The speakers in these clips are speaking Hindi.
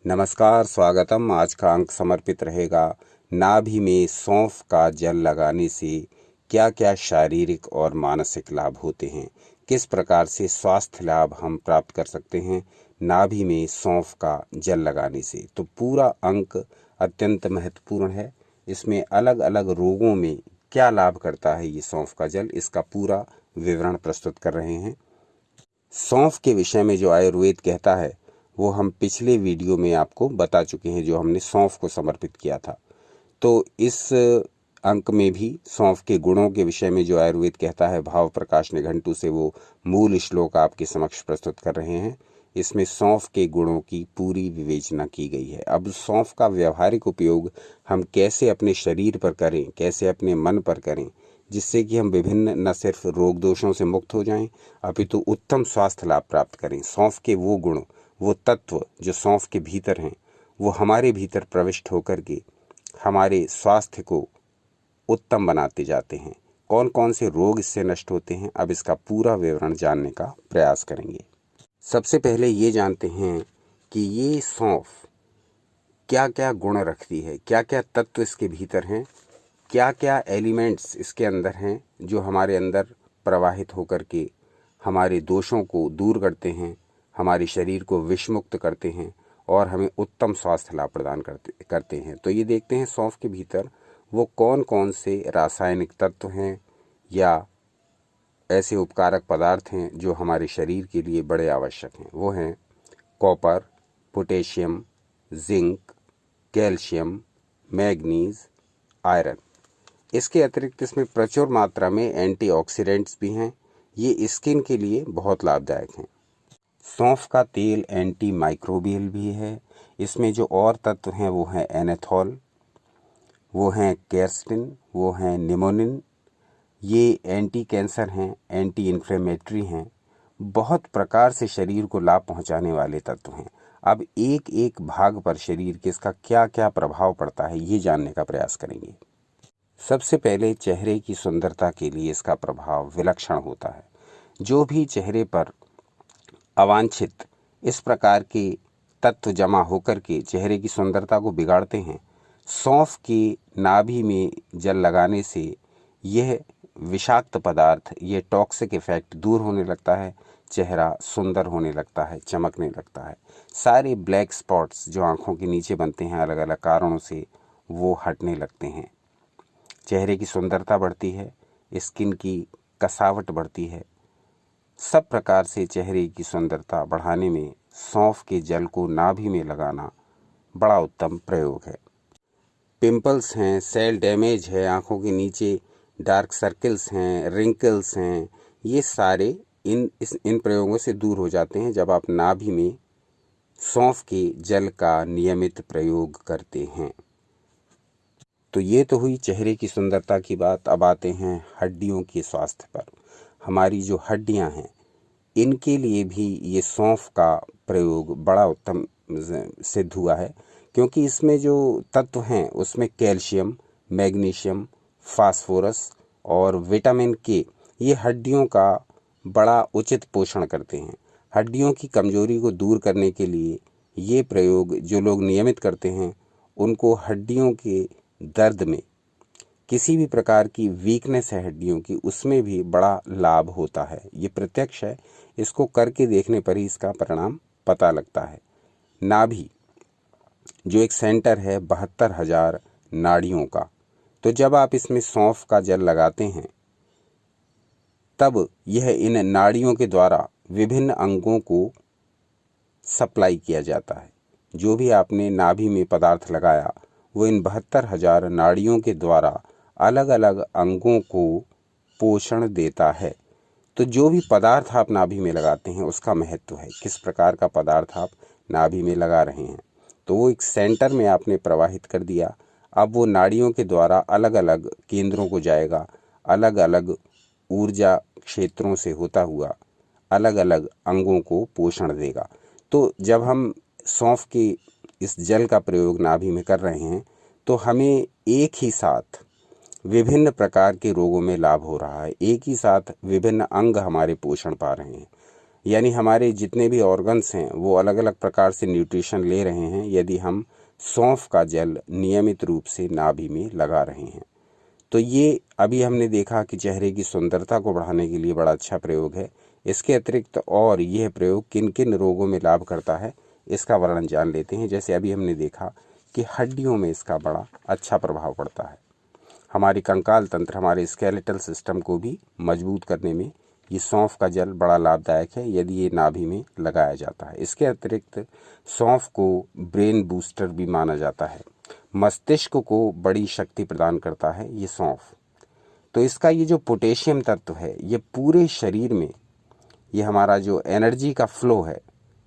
नमस्कार, स्वागतम। आज का अंक समर्पित रहेगा नाभि में सौंफ का जल लगाने से क्या क्या शारीरिक और मानसिक लाभ होते हैं, किस प्रकार से स्वास्थ्य लाभ हम प्राप्त कर सकते हैं नाभि में सौंफ का जल लगाने से। तो पूरा अंक अत्यंत महत्वपूर्ण है। इसमें अलग अलग रोगों में क्या लाभ करता है ये सौंफ का जल, इसका पूरा विवरण प्रस्तुत कर रहे हैं। सौंफ के विषय में जो आयुर्वेद कहता है वो हम पिछले वीडियो में आपको बता चुके हैं, जो हमने सौंफ को समर्पित किया था। तो इस अंक में भी सौंफ के गुणों के विषय में जो आयुर्वेद कहता है, भाव प्रकाश निघंटु से वो मूल श्लोक आपके समक्ष प्रस्तुत कर रहे हैं। इसमें सौंफ के गुणों की पूरी विवेचना की गई है। अब सौंफ का व्यावहारिक उपयोग हम कैसे अपने शरीर पर करें, कैसे अपने मन पर करें, जिससे कि हम विभिन्न न सिर्फ रोग दोषों से मुक्त हो जाएं, अपितु उत्तम स्वास्थ्य लाभ प्राप्त करें। सौंफ के वो गुण, वो तत्व जो सौंफ के भीतर हैं, वो हमारे भीतर प्रविष्ट होकर के हमारे स्वास्थ्य को उत्तम बनाते जाते हैं। कौन कौन से रोग इससे नष्ट होते हैं, अब इसका पूरा विवरण जानने का प्रयास करेंगे। सबसे पहले ये जानते हैं कि ये सौंफ क्या क्या गुण रखती है, क्या क्या तत्व इसके भीतर हैं, क्या क्या एलिमेंट्स इसके अंदर हैं जो हमारे अंदर प्रवाहित होकर के हमारे दोषों को दूर करते हैं, हमारे शरीर को विषमुक्त करते हैं और हमें उत्तम स्वास्थ्य लाभ प्रदान करते हैं। तो ये देखते हैं सौंफ के भीतर वो कौन कौन से रासायनिक तत्व हैं या ऐसे उपकारक पदार्थ हैं जो हमारे शरीर के लिए बड़े आवश्यक हैं। वो हैं copper, potassium, zinc, calcium, manganese, iron. इसके अतिरिक्त इसमें प्रचुर मात्रा में एंटीऑक्सीडेंट्स भी हैं। ये स्किन के लिए बहुत लाभदायक हैं। सौंफ का तेल एंटी माइक्रोबियल भी है। इसमें जो और तत्व हैं वो हैं एनेथॉल, वो हैं केराटिन, वो हैं निमोनिन। ये एंटी कैंसर हैं, एंटी इन्फ्लेमेटरी हैं, बहुत प्रकार से शरीर को लाभ पहुंचाने वाले तत्व हैं। अब एक एक भाग पर शरीर के इसका क्या क्या प्रभाव पड़ता है ये जानने का प्रयास करेंगे। सबसे पहले चेहरे की सुंदरता के लिए इसका प्रभाव विलक्षण होता है। जो भी चेहरे पर अवांछित इस प्रकार के तत्व जमा होकर के चेहरे की सुंदरता को बिगाड़ते हैं, सौंफ की नाभि में जल लगाने से यह विषाक्त पदार्थ, ये टॉक्सिक इफेक्ट दूर होने लगता है। चेहरा सुंदर होने लगता है, चमकने लगता है। सारे ब्लैक स्पॉट्स जो आंखों के नीचे बनते हैं अलग अलग कारणों से, वो हटने लगते हैं। चेहरे की सुंदरता बढ़ती है, स्किन की कसावट बढ़ती है। सब प्रकार से चेहरे की सुंदरता बढ़ाने में सौंफ के जल को नाभि में लगाना बड़ा उत्तम प्रयोग है। पिंपल्स हैं, सेल डैमेज है, आंखों के नीचे डार्क सर्कल्स हैं, रिंकल्स हैं, ये सारे इन प्रयोगों से दूर हो जाते हैं जब आप नाभि में सौंफ के जल का नियमित प्रयोग करते हैं। तो ये तो हुई चेहरे की सुंदरता की बात। अब आते हैं हड्डियों के स्वास्थ्य पर। हमारी जो हड्डियां हैं, इनके लिए भी ये सौंफ का प्रयोग बड़ा उत्तम सिद्ध हुआ है, क्योंकि इसमें जो तत्व हैं उसमें कैल्शियम, मैग्नीशियम, फास्फोरस और विटामिन के, ये हड्डियों का बड़ा उचित पोषण करते हैं। हड्डियों की कमजोरी को दूर करने के लिए ये प्रयोग जो लोग नियमित करते हैं, उनको हड्डियों के दर्द में, किसी भी प्रकार की वीकनेस है हड्डियों की, उसमें भी बड़ा लाभ होता है। ये प्रत्यक्ष है, इसको करके देखने पर ही इसका परिणाम पता लगता है। नाभि जो एक सेंटर है 72,000 नाड़ियों का, तो जब आप इसमें सौंफ का जल लगाते हैं तब यह इन नाड़ियों के द्वारा विभिन्न अंगों को सप्लाई किया जाता है। जो भी आपने नाभि में पदार्थ लगाया वो इन 72,000 नाड़ियों के द्वारा अलग अलग अंगों को पोषण देता है। तो जो भी पदार्थ आप नाभि में लगाते हैं उसका महत्व है, किस प्रकार का पदार्थ आप नाभि में लगा रहे हैं। तो वो एक सेंटर में आपने प्रवाहित कर दिया, अब वो नाड़ियों के द्वारा अलग अलग केंद्रों को जाएगा, अलग अलग ऊर्जा क्षेत्रों से होता हुआ अलग अलग अंगों को पोषण देगा। तो जब हम सौंफ के इस जल का प्रयोग नाभि में कर रहे हैं तो हमें एक ही साथ विभिन्न प्रकार के रोगों में लाभ हो रहा है, एक ही साथ विभिन्न अंग हमारे पोषण पा रहे हैं। यानी हमारे जितने भी ऑर्गन्स हैं वो अलग अलग प्रकार से न्यूट्रिशन ले रहे हैं यदि हम सौंफ का जल नियमित रूप से नाभि में लगा रहे हैं। तो ये अभी हमने देखा कि चेहरे की सुंदरता को बढ़ाने के लिए बड़ा अच्छा प्रयोग है। इसके अतिरिक्त और यह प्रयोग किन किन रोगों में लाभ करता है इसका वर्णन जान लेते हैं। जैसे अभी हमने देखा कि हड्डियों में इसका बड़ा अच्छा प्रभाव पड़ता है। हमारी कंकाल तंत्र, हमारे स्केलेटल सिस्टम को भी मजबूत करने में ये सौंफ का जल बड़ा लाभदायक है यदि ये नाभि में लगाया जाता है। इसके अतिरिक्त सौंफ को ब्रेन बूस्टर भी माना जाता है। मस्तिष्क को बड़ी शक्ति प्रदान करता है ये सौंफ। तो इसका ये जो पोटेशियम तत्व है ये पूरे शरीर में, ये हमारा जो एनर्जी का फ्लो है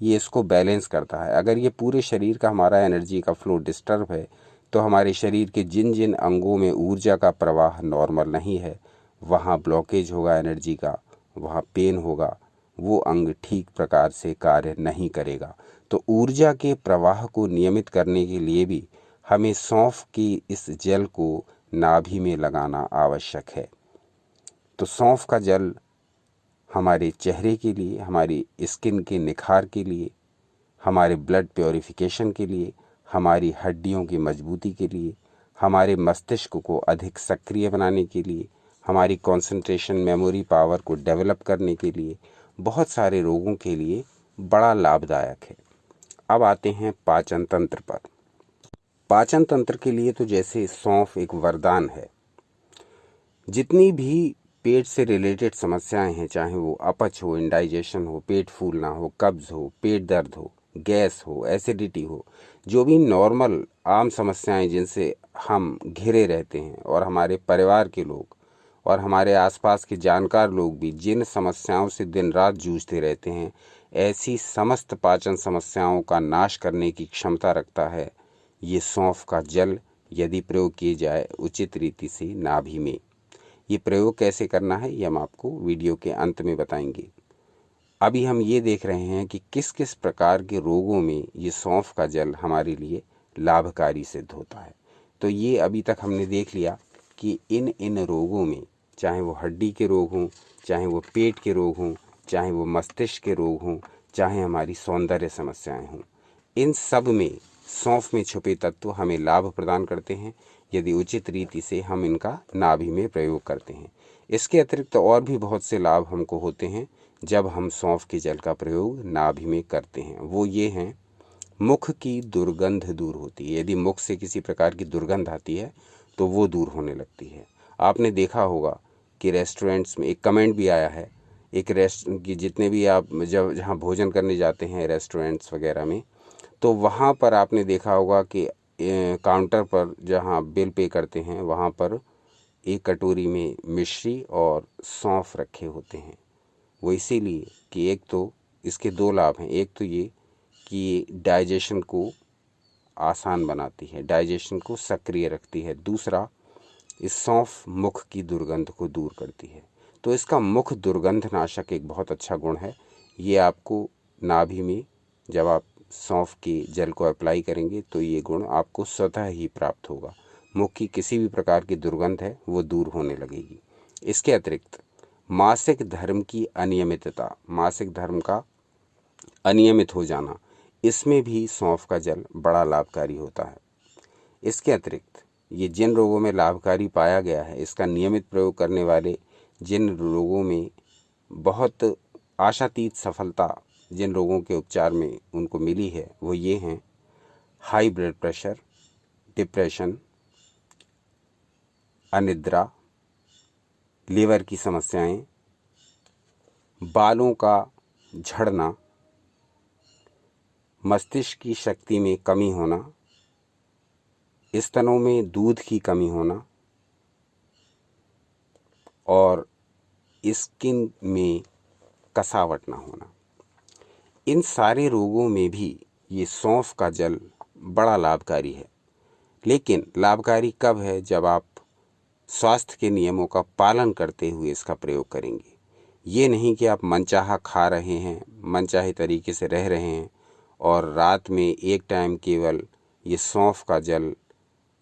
ये इसको बैलेंस करता है। अगर ये पूरे शरीर का हमारा एनर्जी का फ्लो डिस्टर्ब है तो हमारे शरीर के जिन जिन अंगों में ऊर्जा का प्रवाह नॉर्मल नहीं है वहाँ ब्लॉकेज होगा एनर्जी का, वहाँ पेन होगा, वो अंग ठीक प्रकार से कार्य नहीं करेगा। तो ऊर्जा के प्रवाह को नियमित करने के लिए भी हमें सौंफ की इस जल को नाभि में लगाना आवश्यक है। तो सौंफ का जल हमारे चेहरे के लिए, हमारी स्किन के निखार के लिए, हमारे ब्लड प्योरिफिकेशन के लिए, हमारी हड्डियों की मजबूती के लिए, हमारे मस्तिष्क को अधिक सक्रिय बनाने के लिए, हमारी कंसंट्रेशन मेमोरी पावर को डेवलप करने के लिए, बहुत सारे रोगों के लिए बड़ा लाभदायक है। अब आते हैं पाचन तंत्र पर। पाचन तंत्र के लिए तो जैसे सौंफ एक वरदान है। जितनी भी पेट से रिलेटेड समस्याएं हैं, चाहे वो अपच हो, इंडाइजेशन हो, पेट फूलना हो, कब्ज हो, पेट दर्द हो, गैस हो, एसिडिटी हो, जो भी नॉर्मल आम समस्याएं जिनसे हम घिरे रहते हैं और हमारे परिवार के लोग और हमारे आसपास के जानकार लोग भी जिन समस्याओं से दिन रात जूझते रहते हैं, ऐसी समस्त पाचन समस्याओं का नाश करने की क्षमता रखता है ये सौंफ का जल, यदि प्रयोग किए जाए उचित रीति से नाभि में। ये प्रयोग कैसे करना है ये हम आपको वीडियो के अंत में बताएंगे। अभी हम ये देख रहे हैं कि किस किस प्रकार के रोगों में ये सौंफ का जल हमारे लिए लाभकारी सिद्ध होता है। तो ये अभी तक हमने देख लिया कि इन इन रोगों में, चाहे वो हड्डी के रोग हों, चाहे वो पेट के रोग हों, चाहे वो मस्तिष्क के रोग हों, चाहे हमारी सौंदर्य समस्याएं हों, इन सब में सौंफ में छुपे तत्व हमें लाभ प्रदान करते हैं यदि उचित रीति से हम इनका नाभि में प्रयोग करते हैं। इसके अतिरिक्त और भी बहुत से लाभ हमको होते हैं जब हम सौंफ के जल का प्रयोग नाभि में करते हैं। वो ये हैं, मुख की दुर्गंध दूर होती है। यदि मुख से किसी प्रकार की दुर्गंध आती है तो वो दूर होने लगती है। आपने देखा होगा कि रेस्टोरेंट्स में एक कमेंट भी आया है, एक कि जितने भी आप जहाँ भोजन करने जाते हैं रेस्टोरेंट्स वगैरह में, तो वहाँ पर आपने देखा होगा कि काउंटर पर जहाँ बिल पे करते हैं वहाँ पर एक कटोरी में मिश्री और सौंफ रखे होते हैं। वो इसीलिए कि एक तो इसके दो लाभ हैं। एक तो ये कि डाइजेशन को आसान बनाती है, डाइजेशन को सक्रिय रखती है। दूसरा, इस सौंफ मुख की दुर्गंध को दूर करती है। तो इसका मुख दुर्गंध नाशक एक बहुत अच्छा गुण है। ये आपको नाभि में जब आप सौंफ के जल को अप्लाई करेंगे तो ये गुण आपको स्वतः ही प्राप्त होगा। मुख की किसी भी प्रकार की दुर्गंध है वो दूर होने लगेगी। इसके अतिरिक्त मासिक धर्म की अनियमितता, मासिक धर्म का अनियमित हो जाना, इसमें भी सौंफ का जल बड़ा लाभकारी होता है। इसके अतिरिक्त ये जिन रोगों में लाभकारी पाया गया है, इसका नियमित प्रयोग करने वाले जिन रोगों में बहुत आशातीत सफलता जिन रोगों के उपचार में उनको मिली है वो ये हैं, हाई ब्लड प्रेशर, डिप्रेशन, अनिद्रा, लीवर की समस्याएं, बालों का झड़ना, मस्तिष्क की शक्ति में कमी होना, स्तनों में दूध की कमी होना और स्किन में कसावट ना होना, इन सारे रोगों में भी ये सौंफ का जल बड़ा लाभकारी है। लेकिन लाभकारी कब है? जब आप स्वास्थ्य के नियमों का पालन करते हुए इसका प्रयोग करेंगे। ये नहीं कि आप मनचाहा खा रहे हैं, मनचाहे तरीके से रह रहे हैं और रात में एक टाइम केवल ये सौंफ का जल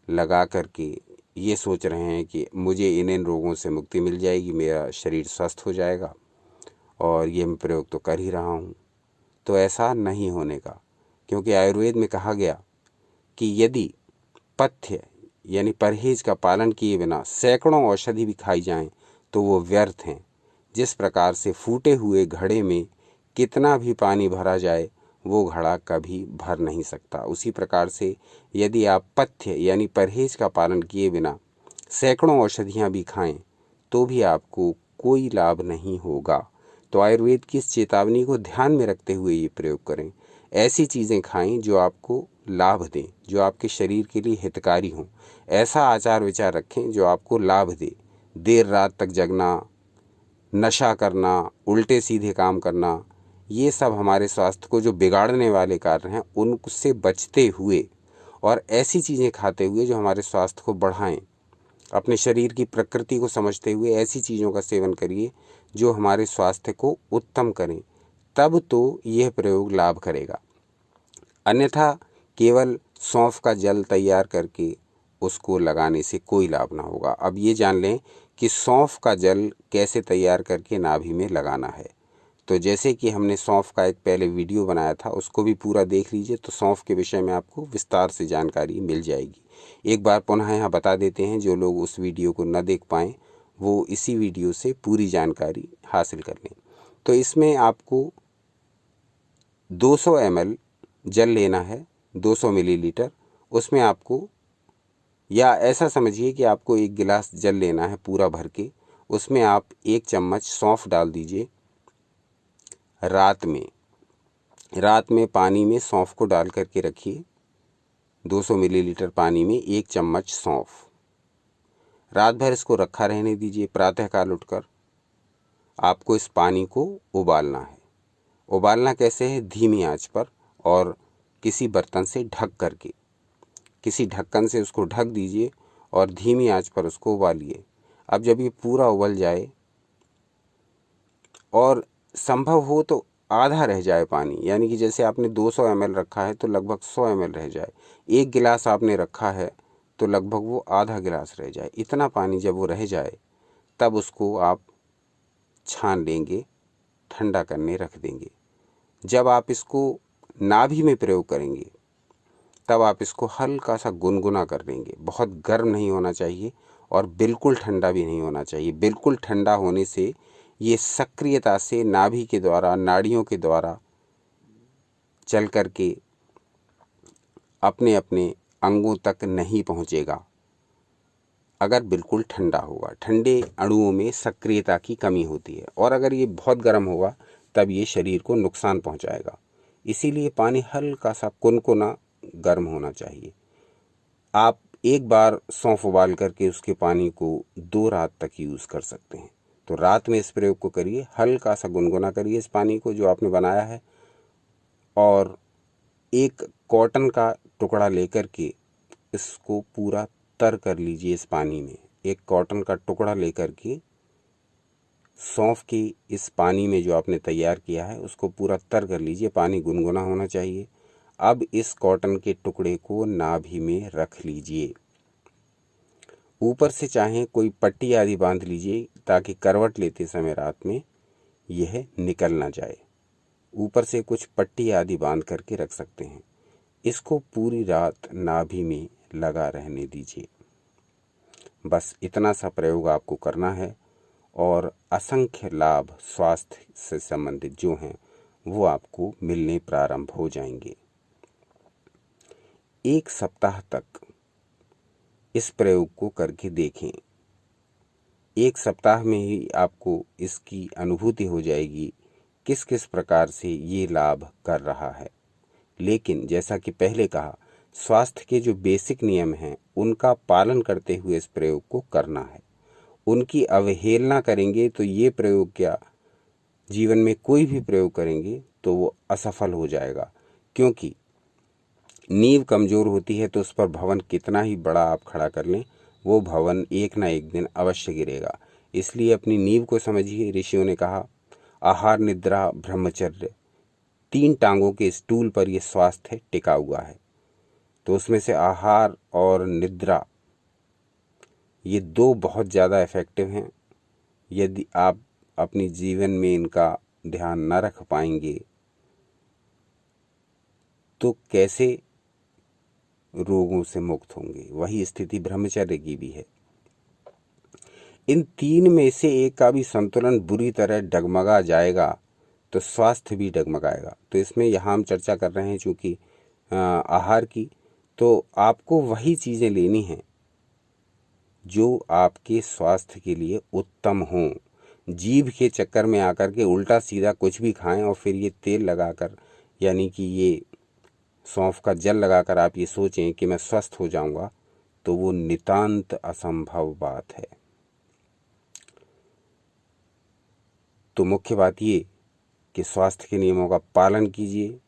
लगा करके ये सोच रहे हैं कि मुझे इन रोगों से मुक्ति मिल जाएगी, मेरा शरीर स्वस्थ हो जाएगा और ये मैं प्रयोग तो कर ही रहा हूँ। तो ऐसा नहीं होने का, क्योंकि आयुर्वेद में कहा गया कि यदि पथ्य यानी परहेज का पालन किए बिना सैकड़ों औषधि भी खाई जाएं तो वो व्यर्थ हैं। जिस प्रकार से फूटे हुए घड़े में कितना भी पानी भरा जाए वो घड़ा कभी भर नहीं सकता, उसी प्रकार से यदि आप पथ्य यानी परहेज का पालन किए बिना सैकड़ों औषधियाँ भी खाएं तो भी आपको कोई लाभ नहीं होगा। तो आयुर्वेद की इस चेतावनी को ध्यान में रखते हुए ये प्रयोग करें। ऐसी चीज़ें खाएं जो आपको लाभ दें, जो आपके शरीर के लिए हितकारी हों। ऐसा आचार विचार रखें जो आपको लाभ दे। देर रात तक जगना, नशा करना, उल्टे सीधे काम करना, ये सब हमारे स्वास्थ्य को जो बिगाड़ने वाले कार्य हैं उनसे बचते हुए और ऐसी चीज़ें खाते हुए जो हमारे स्वास्थ्य को बढ़ाएं। अपने शरीर की प्रकृति को समझते हुए ऐसी चीज़ों का सेवन करिए जो हमारे स्वास्थ्य को उत्तम करें, तब तो यह प्रयोग लाभ करेगा। अन्यथा केवल सौंफ का जल तैयार करके उसको लगाने से कोई लाभ ना होगा। अब ये जान लें कि सौंफ का जल कैसे तैयार करके नाभि में लगाना है। तो जैसे कि हमने सौंफ का एक पहले वीडियो बनाया था, उसको भी पूरा देख लीजिए, तो सौंफ के विषय में आपको विस्तार से जानकारी मिल जाएगी। एक बार पुनः यहाँ बता देते हैं, जो लोग उस वीडियो को न देख पाएँ वो इसी वीडियो से पूरी जानकारी हासिल कर लें। तो इसमें आपको 200 ml जल लेना है, 200 मिलीलीटर। उसमें आपको, या ऐसा समझिए कि आपको 1 गिलास जल लेना है पूरा भर के, उसमें आप 1 चम्मच सौंफ डाल दीजिए। रात में पानी में सौंफ को डाल करके रखिए। 200 मिलीलीटर पानी में 1 चम्मच सौंफ, रात भर इसको रखा रहने दीजिए। प्रातःकाल उठकर आपको इस पानी को उबालना है। उबालना कैसे है? धीमी आंच पर और किसी बर्तन से ढक करके, किसी ढक्कन से उसको ढक दीजिए और धीमी आंच पर उसको उबालिए। अब जब ये पूरा उबल जाए और संभव हो तो आधा रह जाए पानी, यानी कि जैसे आपने 200 ml रखा है तो लगभग 100 ml रह जाए। 1 गिलास आपने रखा है तो लगभग वो आधा गिलास रह जाए। इतना पानी जब वो रह जाए तब उसको आप छान लेंगे, ठंडा करने रख देंगे। जब आप इसको नाभि में प्रयोग करेंगे तब आप इसको हल्का सा गुनगुना कर लेंगे। बहुत गर्म नहीं होना चाहिए और बिल्कुल ठंडा भी नहीं होना चाहिए। बिल्कुल ठंडा होने से ये सक्रियता से नाभि के द्वारा, नाड़ियों के द्वारा चल करके अपने अपने अंगों तक नहीं पहुँचेगा। अगर बिल्कुल ठंडा होगा, ठंडे अणुओं में सक्रियता की कमी होती है, और अगर ये बहुत गर्म होगा तब ये शरीर को नुकसान पहुंचाएगा। इसीलिए पानी हल्का सा कुनकुना गर्म होना चाहिए। आप एक बार सौंफ उबाल करके उसके पानी को 2 रात तक यूज़ कर सकते हैं। तो रात में इस प्रयोग को करिए, हल्का सा गुनगुना करिए इस पानी को जो आपने बनाया है, और एक कॉटन का टुकड़ा लेकर के इसको पूरा तर कर लीजिए इस पानी में। एक कॉटन का टुकड़ा लेकर के सौंफ की इस पानी में जो आपने तैयार किया है उसको पूरा तर कर लीजिए। पानी गुनगुना होना चाहिए। अब इस कॉटन के टुकड़े को नाभि में रख लीजिए। ऊपर से चाहें कोई पट्टी आदि बांध लीजिए ताकि करवट लेते समय रात में यह निकल ना जाए। ऊपर से कुछ पट्टी आदि बांध करके रख सकते हैं। इसको पूरी रात नाभि में लगा रहने दीजिए। बस इतना सा प्रयोग आपको करना है और असंख्य लाभ स्वास्थ्य से संबंधित जो हैं वो आपको मिलने प्रारंभ हो जाएंगे। 1 सप्ताह तक इस प्रयोग को करके देखें। 1 सप्ताह में ही आपको इसकी अनुभूति हो जाएगी किस किस प्रकार से ये लाभ कर रहा है। लेकिन जैसा कि पहले कहा, स्वास्थ्य के जो बेसिक नियम हैं उनका पालन करते हुए इस प्रयोग को करना है। उनकी अवहेलना करेंगे तो ये प्रयोग क्या, जीवन में कोई भी प्रयोग करेंगे तो वो असफल हो जाएगा। क्योंकि नींव कमज़ोर होती है तो उस पर भवन कितना ही बड़ा आप खड़ा कर लें, वो भवन एक ना एक दिन अवश्य गिरेगा। इसलिए अपनी नींव को समझिए। ऋषियों ने कहा, आहार, निद्रा, ब्रह्मचर्य, 3 टांगों के स्टूल पर यह स्वास्थ्य टिका हुआ है। तो उसमें से आहार और निद्रा, ये 2 बहुत ज़्यादा इफ़ेक्टिव हैं। यदि आप अपनी जीवन में इनका ध्यान न रख पाएंगे तो कैसे रोगों से मुक्त होंगे। वही स्थिति ब्रह्मचर्य की भी है। इन तीन में से एक का भी संतुलन बुरी तरह डगमगा जाएगा तो स्वास्थ्य भी डगमगाएगा। तो इसमें यहाँ हम चर्चा कर रहे हैं चूँकि आहार की, तो आपको वही चीज़ें लेनी हैं जो आपके स्वास्थ्य के लिए उत्तम हों। जीभ के चक्कर में आकर के उल्टा सीधा कुछ भी खाएं और फिर ये तेल लगाकर, यानी कि ये सौंफ का जल लगाकर आप ये सोचें कि मैं स्वस्थ हो जाऊंगा, तो वो नितांत असंभव बात है। तो मुख्य बात ये कि स्वास्थ्य के नियमों का पालन कीजिए।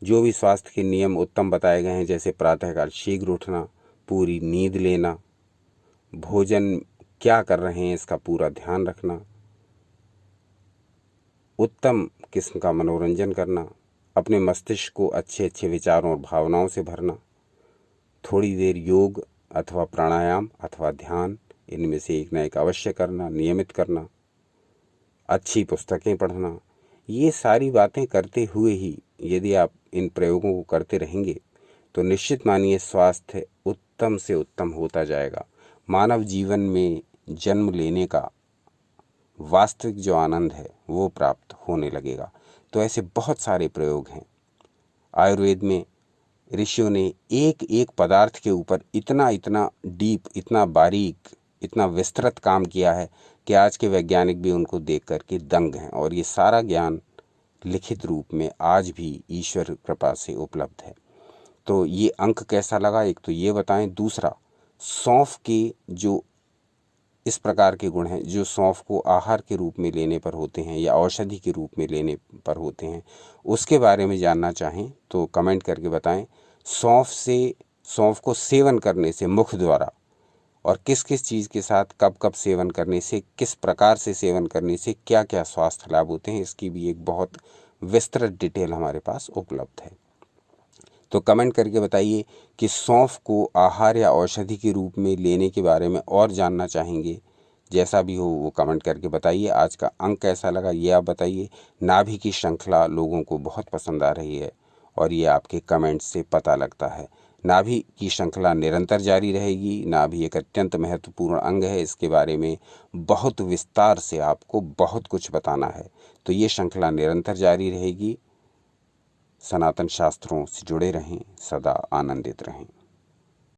जो भी स्वास्थ्य के नियम उत्तम बताए गए हैं, जैसे प्रातःकाल शीघ्र उठना, पूरी नींद लेना, भोजन क्या कर रहे हैं इसका पूरा ध्यान रखना, उत्तम किस्म का मनोरंजन करना, अपने मस्तिष्क को अच्छे अच्छे विचारों और भावनाओं से भरना, थोड़ी देर योग अथवा प्राणायाम अथवा ध्यान, इनमें से एक न एक अवश्य करना, नियमित करना, अच्छी पुस्तकें पढ़ना, ये सारी बातें करते हुए ही यदि आप इन प्रयोगों को करते रहेंगे तो निश्चित मानिए स्वास्थ्य उत्तम से उत्तम होता जाएगा। मानव जीवन में जन्म लेने का वास्तविक जो आनंद है वो प्राप्त होने लगेगा। तो ऐसे बहुत सारे प्रयोग हैं। आयुर्वेद में ऋषियों ने एक एक पदार्थ के ऊपर इतना इतना डीप, इतना बारीक, इतना विस्तृत काम किया है कि आज के वैज्ञानिक भी उनको देख करके दंग हैं। और ये सारा ज्ञान लिखित रूप में आज भी ईश्वर कृपा से उपलब्ध है। तो ये अंक कैसा लगा, एक तो ये बताएं। दूसरा, सौंफ के जो इस प्रकार के गुण हैं जो सौंफ को आहार के रूप में लेने पर होते हैं या औषधि के रूप में लेने पर होते हैं, उसके बारे में जानना चाहें तो कमेंट करके बताएं। सौंफ को सेवन करने से मुख द्वारा और किस किस चीज़ के साथ कब कब सेवन करने से, किस प्रकार से सेवन करने से क्या क्या स्वास्थ्य लाभ होते हैं, इसकी भी एक बहुत विस्तृत डिटेल हमारे पास उपलब्ध है। तो कमेंट करके बताइए कि सौंफ को आहार या औषधि के रूप में लेने के बारे में और जानना चाहेंगे। जैसा भी हो वो कमेंट करके बताइए। आज का अंक कैसा लगा ये आप बताइए। नाभि की श्रृंखला लोगों को बहुत पसंद आ रही है और ये आपके कमेंट से पता लगता है। नाभि की श्रृंखला निरंतर जारी रहेगी। नाभि एक अत्यंत महत्वपूर्ण अंग है, इसके बारे में बहुत विस्तार से आपको बहुत कुछ बताना है। तो ये श्रृंखला निरंतर जारी रहेगी। सनातन शास्त्रों से जुड़े रहें, सदा आनंदित रहें।